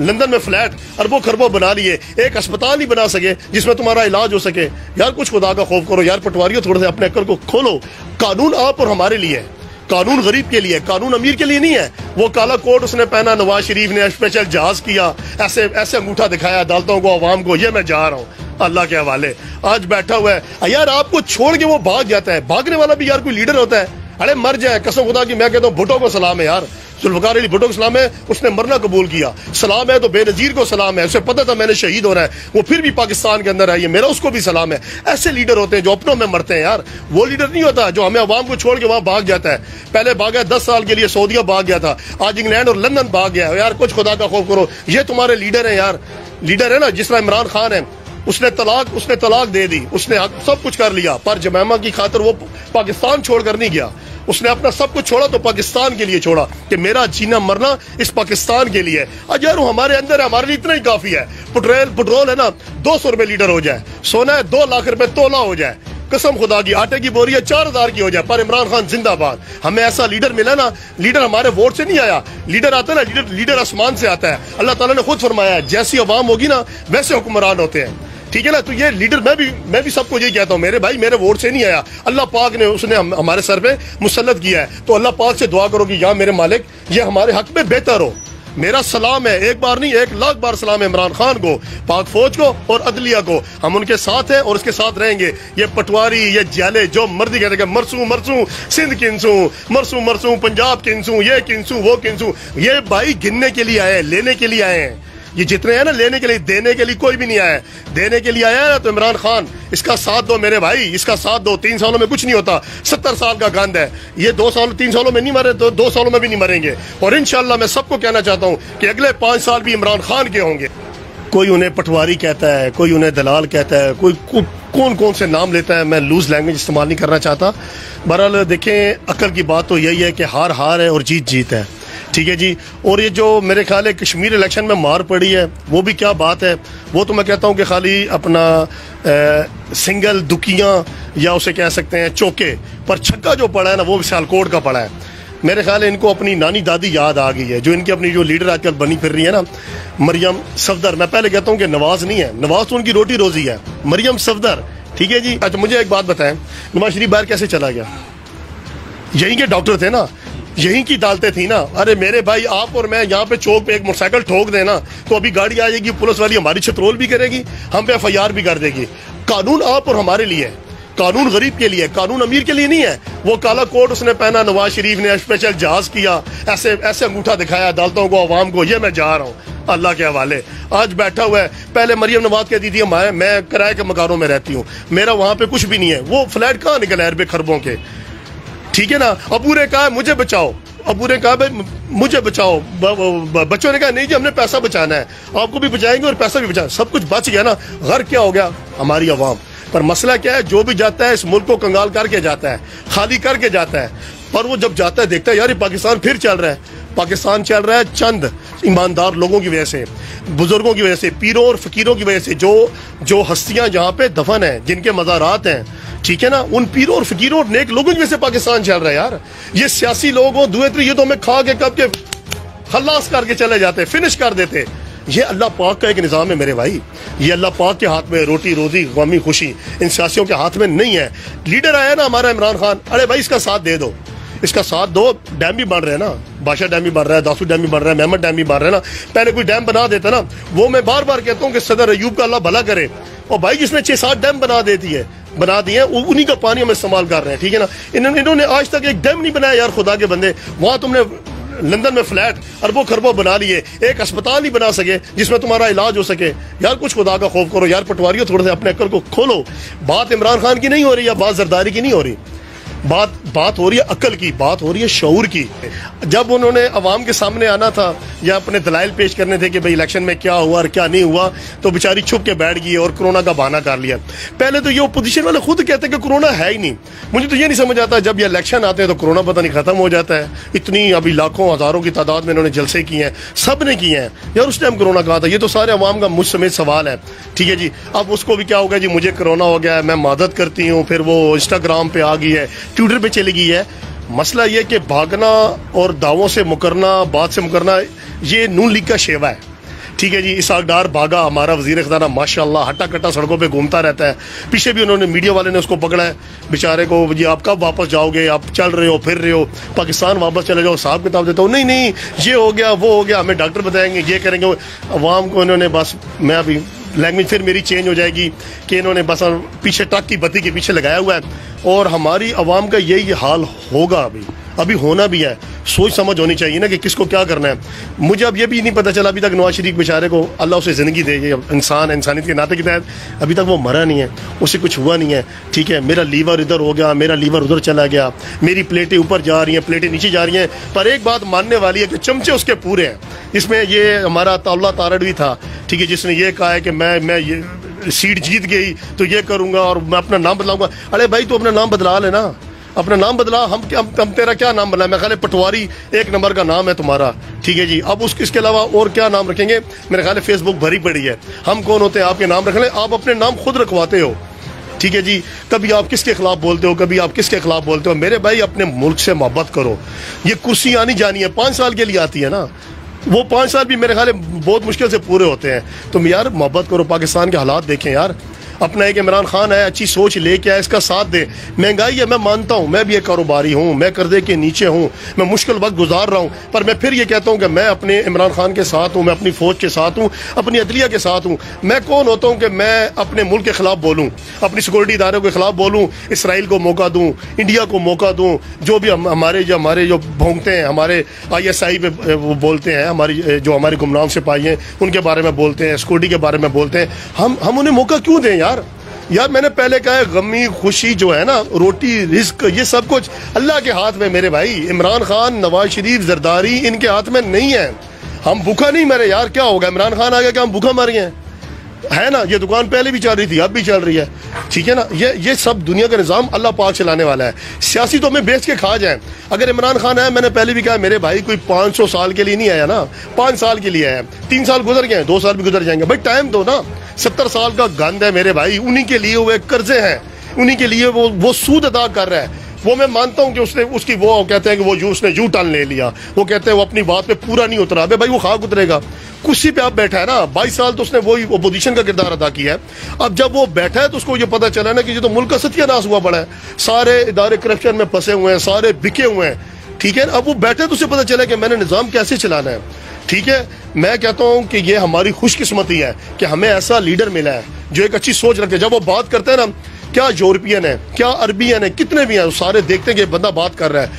London में flat अरबों खरबों बना लिए, एक अस्पताल नहीं बना सके जिसमें तुम्हारा इलाज हो सके। यार कुछ खुदा का खौफ करो यार, पटवारियों थोड़े से अपने अक्ल को खोलो। कानून आप और हमारे लिए है, कानून गरीब के लिए, कानून अमीर के लिए नहीं है। वो काला कोट उसने पहना, नवाज शरीफ ने स्पेशल जहाज किया, ऐसे ऐसे अंगूठा दिखाया अदालतों को, अवाम को, ये मैं जा रहा हूँ अल्लाह के हवाले। आज बैठा हुआ है यार, आपको छोड़ के वो भाग जाता है। भागने वाला भी यार कोई लीडर होता है? अरे मर जाए कसम खुदा की, मैं कहता हूँ भुट्टो को सलाम है यार, जुल्फकार अली भुट्टो को सलाम है, उसने मरना कबूल किया। सलाम है तो बेनजीर को सलाम है, उसे पता था मैंने शहीद होना है, वो फिर भी पाकिस्तान के अंदर है, मेरा उसको भी सलाम है। ऐसे लीडर होते हैं जो अपनों में मरते हैं यार। वो लीडर नहीं होता जो हमें अवाम को छोड़ के वहां भाग जाता है। पहले भागा 10 साल के लिए सऊदीया भाग गया था, आज इंग्लैंड और लंदन भाग गया है। यार कुछ खुदा का खौफ करो, ये तुम्हारे लीडर है यार। लीडर है ना, जिस तरह इमरान खान है, उसने तलाक दे दी, उसने सब कुछ कर लिया, पर जमैमा की खातिर वो पाकिस्तान छोड़कर नहीं गया। उसने अपना सब कुछ छोड़ा तो पाकिस्तान के लिए छोड़ा, कि मेरा जीना मरना इस पाकिस्तान के लिए। आज यार हमारे अंदर है, हमारे लिए इतना ही काफी है। पेट्रोल है ना 200 रुपए लीटर हो जाए, सोना है 2 लाख रुपए तोला हो जाए, कसम खुदा की आटे की बोरी 4000 की हो जाए, पर इमरान खान जिंदाबाद। हमें ऐसा लीडर मिला ना, लीडर हमारे वोट से नहीं आया, लीडर आता है ना, लीडर आसमान से आता है। अल्लाह ताला ने खुद फरमाया है, जैसी अवाम होगी ना वैसे हुक्मरान होते हैं, ठीक है ना। तो ये लीडर मैं भी सबको यही कहता हूँ, मेरे भाई मेरे वोट से नहीं आया, अल्लाह पाक ने उसने हमारे सर पे मुसल्लत किया है। तो अल्लाह पाक से दुआ करो कि या मेरे मालिक ये हमारे हक में बेहतर हो। मेरा सलाम है, एक बार नहीं 1 लाख बार सलाम है इमरान खान को, पाक फौज को और अदलिया को। हम उनके साथ हैं और उसके साथ रहेंगे। ये पटवारी, ये जाले जो मर्दी कहते हैं, मरसू सिंध किंसू, मरसू पंजाब किंसू, ये किंसू वो किंसू, ये भाई गिनने के लिए आए हैं, लेने के लिए आए हैं। ये जितने हैं ना लेने के लिए, देने के लिए कोई भी नहीं आया है। देने के लिए आया है ना तो इमरान खान इसका साथ दो मेरे भाई, इसका साथ दो। 3 सालों में कुछ नहीं होता, 70 साल का गंद है ये। 3 सालों में नहीं मरे तो 2 सालों में भी नहीं मरेंगे। और इंशाल्लाह मैं सबको कहना चाहता हूँ कि अगले 5 साल भी इमरान खान के होंगे। कोई उन्हें पटवारी कहता है, कोई उन्हें दलाल कहता है, कोई कौन से नाम लेता है। मैं लूज लैंग्वेज इस्तेमाल नहीं करना चाहता। बहरहाल देखें, अकल की बात तो यही है कि हार हार है और जीत जीत है, ठीक है जी। और ये जो मेरे ख्याल है कश्मीर इलेक्शन में मार पड़ी है, वो भी क्या बात है। वो तो मैं कहता हूँ कि खाली अपना सिंगल दुकियां या उसे कह सकते हैं चौके पर, छक्का जो पड़ा है ना वो सियालकोट का पड़ा है। मेरे ख्याल है इनको अपनी नानी दादी याद आ गई है, जो इनकी अपनी जो लीडर आजकल बनी फिर रही है ना, मरियम सफदर। मैं पहले कहता हूँ कि नवाज नहीं है, नवाज तो उनकी रोटी रोजी है, मरियम सफदर, ठीक है जी। अच्छा मुझे एक बात बताएं, नवाज शरीफ बाहर कैसे चला गया? यहीं के डॉक्टर थे ना, यहीं की अदालतें थी ना। अरे मेरे भाई, आप और मैं यहाँ पे चौक पे एक मोटरसाइकिल ठोक देना तो अभी गाड़ी आ जाएगी, पुलिस वाली हमारी छतरोल भी करेगी, हम पे FIR भी कर देगी। कानून आप और हमारे लिए है, कानून गरीब के लिए, कानून अमीर के लिए नहीं है। वो काला कोट उसने पहना, नवाज शरीफ ने स्पेशल जहाज किया, ऐसे ऐसे अंगूठा दिखाया अदालतों को, अवाम को, ये मैं जा रहा हूँ अल्लाह के हवाले। आज बैठा हुआ है। पहले मरियम नवाज कहती थी मैं किराए के मकानों में रहती हूँ, मेरा वहां पे कुछ भी नहीं है। वो फ्लैट कहाँ निकला है अरबे खरबों के, ठीक है ना। अबू ने कहा मुझे बचाओ, अबू ने कहा भाई मुझे बचाओ, बच्चों ने कहा नहीं जी हमने पैसा बचाना है, आपको भी बचाएंगे और पैसा भी बचाएंगे। सब कुछ बच गया ना। घर क्या हो गया? हमारी अवाम। पर मसला क्या है, जो भी जाता है इस मुल्क को कंगाल करके जाता है, खाली करके जाता है। पर वो जब जाता है देखता है यार ये पाकिस्तान फिर चल रहा है। पाकिस्तान चल रहा है चंद ईमानदार लोगों की वजह से, बुजुर्गों की वजह से, पीरों और फकीरों की वजह से, जो हस्तियां जहाँ पे दफन है, जिनके मज़ारात हैं, ठीक है ना, उन पीरों और फकीरों और नेक लोगों की वजह से पाकिस्तान चल रहा है यार। ये सियासी लोग हो दुए ये तो हमें खा के कब के खल्लास करके चले जाते, फिनिश कर देते। ये अल्लाह पाक का एक निज़ाम है मेरे भाई, ये अल्लाह पाक के हाथ में रोटी रोजी गमी खुशी इन सियासियों के हाथ में नहीं है। लीडर आया ना हमारा इमरान खान, अरे भाई इसका साथ दे दो, इसका साथ दो। डैम भी बन रहे हैं ना, बादशाह डैम भी बन रहा है, दासू डैम भी बन रहा है, मेहमद डैम भी बन रहा है ना। पहले कोई डैम बना देता ना, वो मैं बार बार कहता हूँ कि सदर अयूब का अल्लाह भला करे। और भाई जिसने 6-7 डैम बना दिए उन्हीं का पानी हम इस्तेमाल कर रहे हैं, ठीक है ना। इन्होंने आज तक एक डैम नहीं बनाया यार, खुदा के बंदे। वहां तुमने लंदन में फ्लैट अरबों खरबों बना लिए, एक अस्पताल नहीं बना सके जिसमें तुम्हारा इलाज हो सके। यार कुछ खुदा का खौफ करो यार, पटवारियों थोड़े से अपने अक्ल को खोलो। बात इमरान खान की नहीं हो रही या बात जरदारी की नहीं हो रही, बात हो रही है अकल की, बात हो रही है शऊर की। जब उन्होंने अवाम के सामने आना था या अपने दलाइल पेश करने थे कि भाई इलेक्शन में क्या हुआ और क्या नहीं हुआ, तो बेचारी छुप के बैठ गई और कोरोना का बहाना कर लिया। पहले तो ये अपोजिशन वाले खुद कहते हैं कि कोरोना है ही नहीं। मुझे तो ये नहीं समझ आता, जब ये इलेक्शन आते हैं तो कोरोना पता नहीं खत्म हो जाता है। इतनी अभी लाखों हजारों की तादाद में इन्होंने जलसे किए हैं, सब ने किए हैं यार। उस टाइम कोरोना कहा था, ये तो सारे अवाम का मुझ समेत सवाल है, ठीक है जी। अब उसको भी क्या हो गया जी, मुझे कोरोना हो गया है, मैं मदद करती हूँ, फिर वो इंस्टाग्राम पे आ गई है, ट्विटर पे चली गई है। मसला ये कि भागना और दावों से मुकरना, बात से मुकरना, ये नून लीग का शेवा है। ठीक है जी। इसहाक डार भागा, हमारा वजीर ख़जाना माशाल्लाह हट्टा कट्टा सड़कों पे घूमता रहता है। पीछे भी उन्होंने मीडिया वाले ने उसको पकड़ा है बेचारे को, जी आप कब वापस जाओगे, आप चल रहे हो फिर रहे हो, पाकिस्तान वापस चले जाओ, हिसाब किताब देता हूँ। नहीं नहीं, ये हो गया वो हो गया, हमें डॉक्टर बताएंगे, ये करेंगे। अवाम को इन्होंने बस, मैं अभी लैंग्वेज फिर मेरी चेंज हो जाएगी कि इन्होंने बस पीछे ट्रक की बत्ती के पीछे लगाया हुआ है, और हमारी आवाम का यही हाल होगा, अभी होना भी है। सोच समझ होनी चाहिए ना कि किसको क्या करना है। मुझे अब ये भी नहीं पता चला अभी तक नवाज शरीफ बेचारे को अल्लाह उसे ज़िंदगी दे, इंसान इंसानियत के नाते के तहत अभी तक वो मरा नहीं है, उसे कुछ हुआ नहीं है। ठीक है, मेरा लीवर इधर हो गया, मेरा लीवर उधर चला गया, मेरी प्लेटें ऊपर जा रही हैं, प्लेटें नीचे जा रही हैं, पर एक बात मानने वाली है कि चमचे उसके पूरे हैं। इसमें ये हमारा तौला तारड़ भी था, ठीक है, जिसने ये कहा है कि मैं ये सीट जीत गई तो ये करूँगा और मैं अपना नाम बदलाऊँगा। अरे भाई तू अपना नाम बदला लेना, अपना नाम बदला। हम तेरा क्या नाम बदला? मैं ख्याल पटवारी एक नंबर का नाम है तुम्हारा, ठीक है जी। अब इसके अलावा और क्या नाम रखेंगे? मेरे ख्याल फेसबुक भरी पड़ी है, हम कौन होते हैं आपके नाम रख लें? आप अपने नाम खुद रखवाते हो, ठीक है जी। कभी आप किसके खिलाफ बोलते हो, कभी आप किसके खिलाफ बोलते हो। मेरे भाई अपने मुल्क से मोहब्बत करो। ये कुर्सी आनी जानी है, 5 साल के लिए आती है ना, वो 5 साल भी मेरे ख्याल बहुत मुश्किल से पूरे होते हैं। तुम यार मोहब्बत करो, पाकिस्तान के हालात देखें यार। अपना एक इमरान खान है, अच्छी सोच लेके आए, इसका साथ दे। महंगाई है, मैं मानता हूँ, मैं भी एक कारोबारी हूँ, मैं कर्जे के नीचे हूँ, मैं मुश्किल वक्त गुजार रहा हूँ, पर मैं फिर ये कहता हूँ कि मैं अपने इमरान खान के साथ हूँ, मैं अपनी फौज के साथ हूँ, अपनी अदलिया के साथ हूँ। मैं कौन होता हूँ कि मैं अपने मुल्क के खिलाफ बोलूँ, अपनी सिक्योरिटी इदारों के खिलाफ बोलूँ, इसराइल को मौका दूँ, इंडिया को मौका दूँ, जो भी हमारे जो भोंगते हैं, हमारे ISI पे वो बोलते हैं, जो हमारे गुमनाम सिपाही हैं उनके बारे में बोलते हैं, सिक्योरिटी के बारे में बोलते हैं, हम उन्हें मौका क्यों दें यार? मैंने पहले कहा है, गमी खुशी जो है ना, रोटी रिस्क, ये सब कुछ अल्लाह के हाथ में मेरे भाई। इमरान खान, नवाज शरीफ, जरदारी इनके हाथ में नहीं है। हम भूखा नहीं मरे यार, क्या होगा? इमरान खान आ गया क्या हम भूखा मर गए है ना? ये दुकान पहले भी चल रही थी, अब भी चल रही है, ठीक है ना। ये सब दुनिया का निज़ाम अल्लाह पाक चलाने वाला है। सियासी तो हमें बेच के खा जाए। अगर इमरान खान आया, मैंने पहले भी कहा मेरे भाई, कोई 500 साल के लिए नहीं आया ना, 5 साल के लिए आया। 3 साल गुजर गए, 2 साल भी गुजर जाएंगे, भाई टाइम दो ना। 70 साल का गंद है मेरे भाई, उन्हीं के लिए हुए कर्जे हैं, उन्हीं के लिए वो सूद अदा कर रहा है। वो मैं मानता हूं कि उसकी वो कहते हैं कि उसने यू टर्न ले लिया, वो कहते हैं वो अपनी बात पे पूरा नहीं उतरा। भाई वो खाक उतरेगा, कुर्सी पे आप बैठा है ना, 22 साल तो उसने वही अपोजिशन का किरदार अदा किया है। अब जब वो बैठा है तो उसको ये पता चला ना कि ये तो मुल्क का सत्यानाश हुआ पड़ा है, सारे इदारे करप्शन में फंसे हुए हैं, सारे बिके हुए हैं, ठीक है। अब वो बैठे तो उसे पता चला कि मैंने निज़ाम कैसे चलाना है, ठीक है। मैं कहता हूं कि ये हमारी खुशकिस्मती है कि हमें ऐसा लीडर मिला है जो एक अच्छी सोच रखते हैं। जब वो बात करते हैं ना, क्या यूरोपियन है, क्या अरबियन है, कितने भी हैं, सारे देखते हैं कि बंदा बात कर रहा है।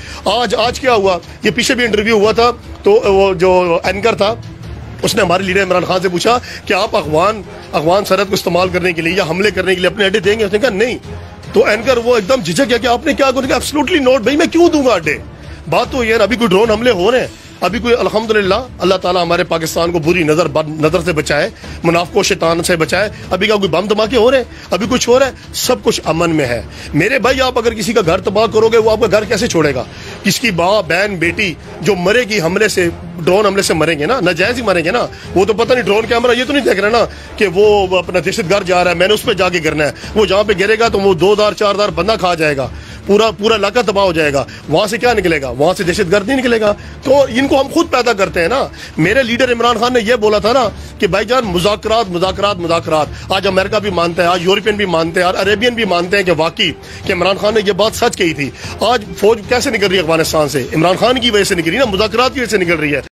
आज क्या हुआ, ये पीछे भी इंटरव्यू हुआ था, तो वो जो एंकर था उसने हमारे लीडर इमरान खान से पूछा कि आप अफगान सरहद को इस्तेमाल करने के लिए या हमले करने के लिए अपने अड्डे देंगे? उसने कहा नहीं। तो एंकर वो एकदम झिझक गया कि आपने क्या कहा? एब्सोल्युटली नॉट, भाई मैं क्यों दूंगा अड्डे। बात तो ये, अभी कोई ड्रोन हमले हो रहे हैं, अभी कोई अल्हम्दुलिल्लाह अल्लाह ताला हमारे पाकिस्तान को बुरी नजर से बचाए, मुनाफिकों शैतान से बचाए। अभी क्या कोई बम धमाके हो रहे हैं, अभी कुछ हो रहा है? सब कुछ अमन में है मेरे भाई। आप अगर किसी का घर तबाह करोगे, वो आपका घर कैसे छोड़ेगा? किसकी माँ बहन बेटी जो मरेगी हमले से, ड्रोन हमले से मरेंगे ना, नाजायज ही मरेंगे ना। वो तो पता नहीं ड्रोन कैमरा ये तो नहीं देख रहा ना कि वो अपना दहशतगर्द जा रहा है, मैंने उस पर जाके गिरना है। वो जहाँ पे गिरेगा तो वो 2,000-4,000 बंदा खा जाएगा, पूरा इलाका तबाह हो जाएगा। वहां से क्या निकलेगा? वहां से दहशतगर्द नहीं निकलेगा। तो इनको हम खुद पैदा करते हैं ना। मेरे लीडर इमरान खान ने यह बोला था ना कि भाईजान मुज़ाकरात। आज अमेरिका भी मानता है, आज यूरोपियन भी मानते हैं, आज अरेबियन भी मानते हैं कि वाकई कि इमरान खान ने यह बात सच कही थी। आज फौज कैसे निकल रही है अफगानिस्तान से? इमरान खान की वजह से निकली ना, मुज़ाकरात की वजह से निकल रही है।